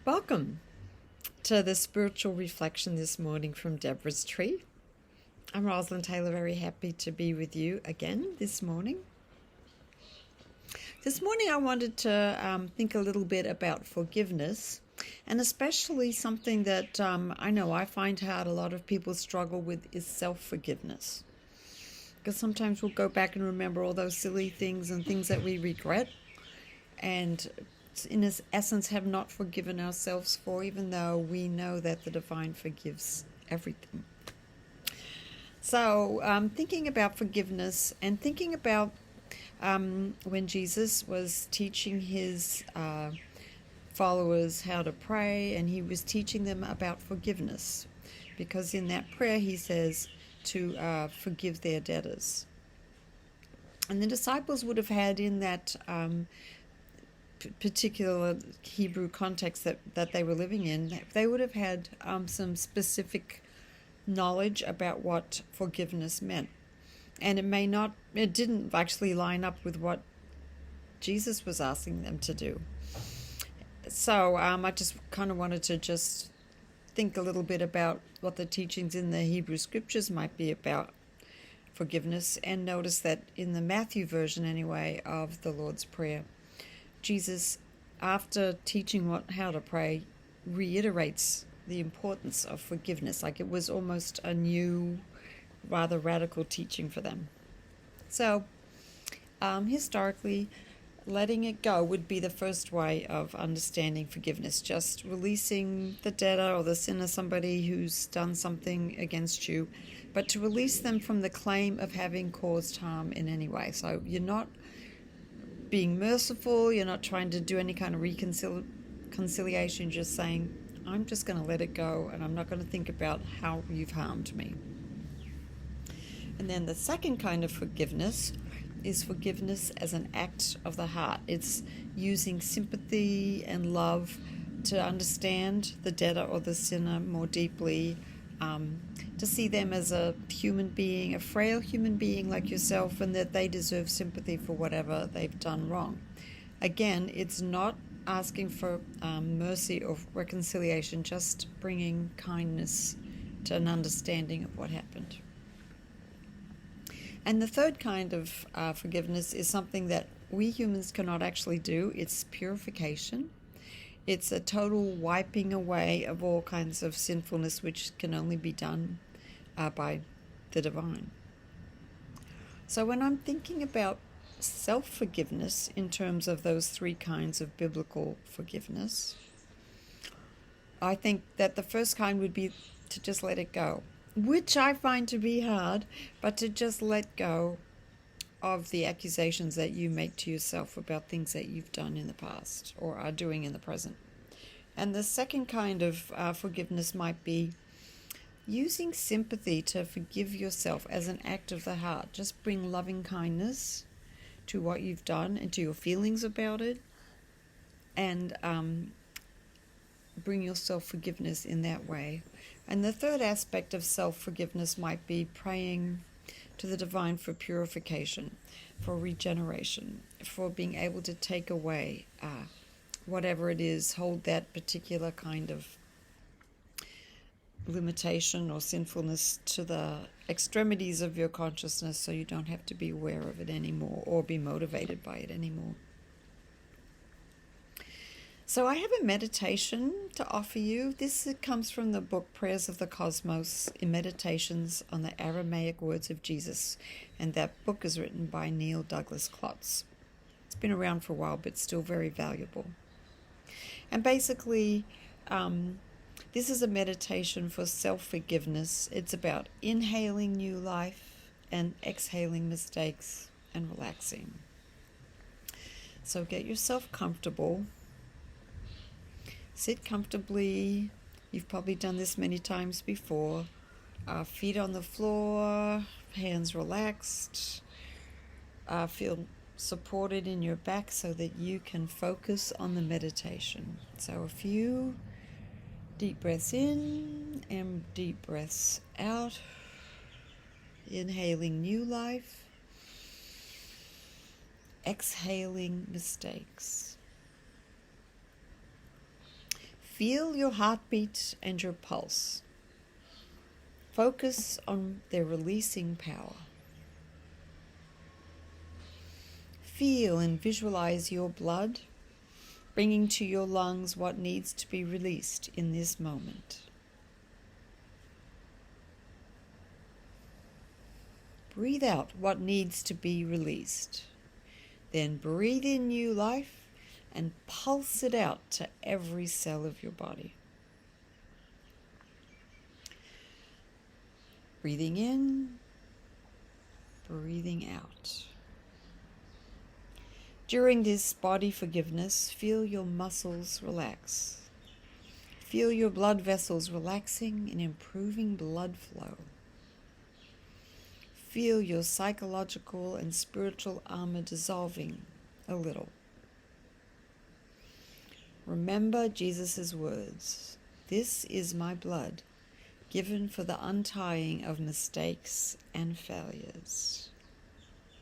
Welcome to the spiritual reflection this morning from Deborah's tree. I'm Roslyn Taylor, very happy to be with you again this morning. This morning I wanted to think a little bit about forgiveness, and especially something that I know I find hard, a lot of people struggle with, is self-forgiveness. Because sometimes we'll go back and remember all those silly things and things that we regret, and in essence have not forgiven ourselves for, even though we know that the divine forgives everything. So thinking about forgiveness and thinking about when Jesus was teaching his followers how to pray, and he was teaching them about forgiveness, because in that prayer he says to forgive their debtors. And the disciples would have had in that particular Hebrew context that they were living in, they would have had some specific knowledge about what forgiveness meant. And it didn't actually line up with what Jesus was asking them to do. So I just kind of wanted to just think a little bit about what the teachings in the Hebrew scriptures might be about forgiveness, and notice that in the Matthew version anyway of the Lord's Prayer, Jesus, after teaching how to pray, reiterates the importance of forgiveness, like it was almost a new, rather radical teaching for them. So, historically, letting it go would be the first way of understanding forgiveness, just releasing the debtor or the sinner, somebody who's done something against you, but to release them from the claim of having caused harm in any way. So you're not being merciful, you're not trying to do any kind of reconciliation, just saying, I'm just going to let it go and I'm not going to think about how you've harmed me. And then the second kind of forgiveness is forgiveness as an act of the heart. It's using sympathy and love to understand the debtor or the sinner more deeply, to see them as a human being, a frail human being like yourself, and that they deserve sympathy for whatever they've done wrong. Again, it's not asking for mercy or reconciliation, just bringing kindness to an understanding of what happened. And the third kind of forgiveness is something that we humans cannot actually do. It's purification. It's a total wiping away of all kinds of sinfulness, which can only be done by the divine. So when I'm thinking about self-forgiveness in terms of those three kinds of biblical forgiveness, I think that the first kind would be to just let it go, which I find to be hard, but to just let go of the accusations that you make to yourself about things that you've done in the past or are doing in the present. And the second kind of forgiveness might be using sympathy to forgive yourself as an act of the heart. Just bring loving kindness to what you've done and to your feelings about it, and bring yourself forgiveness in that way. And the third aspect of self-forgiveness might be praying to the divine for purification, for regeneration, for being able to take away whatever it is, hold that particular kind of limitation or sinfulness to the extremities of your consciousness, so you don't have to be aware of it anymore or be motivated by it anymore. So I have a meditation to offer you. This comes from the book Prayers of the Cosmos, in Meditations on the Aramaic Words of Jesus. And that book is written by Neil Douglas Klotz. It's been around for a while, but still very valuable. And basically, this is a meditation for self-forgiveness. It's about inhaling new life and exhaling mistakes and relaxing. So get yourself comfortable. Sit comfortably. You've probably done this many times before. Feet on the floor, hands relaxed. Feel supported in your back so that you can focus on the meditation. So a few deep breaths in and deep breaths out. Inhaling new life. Exhaling mistakes. Feel your heartbeat and your pulse. Focus on their releasing power. Feel and visualize your blood bringing to your lungs what needs to be released in this moment. Breathe out what needs to be released. Then breathe in new life and pulse it out to every cell of your body. Breathing in, breathing out. During this body forgiveness, feel your muscles relax. Feel your blood vessels relaxing and improving blood flow. Feel your psychological and spiritual armor dissolving a little. Remember Jesus' words, "This is my blood, given for the untying of mistakes and failures."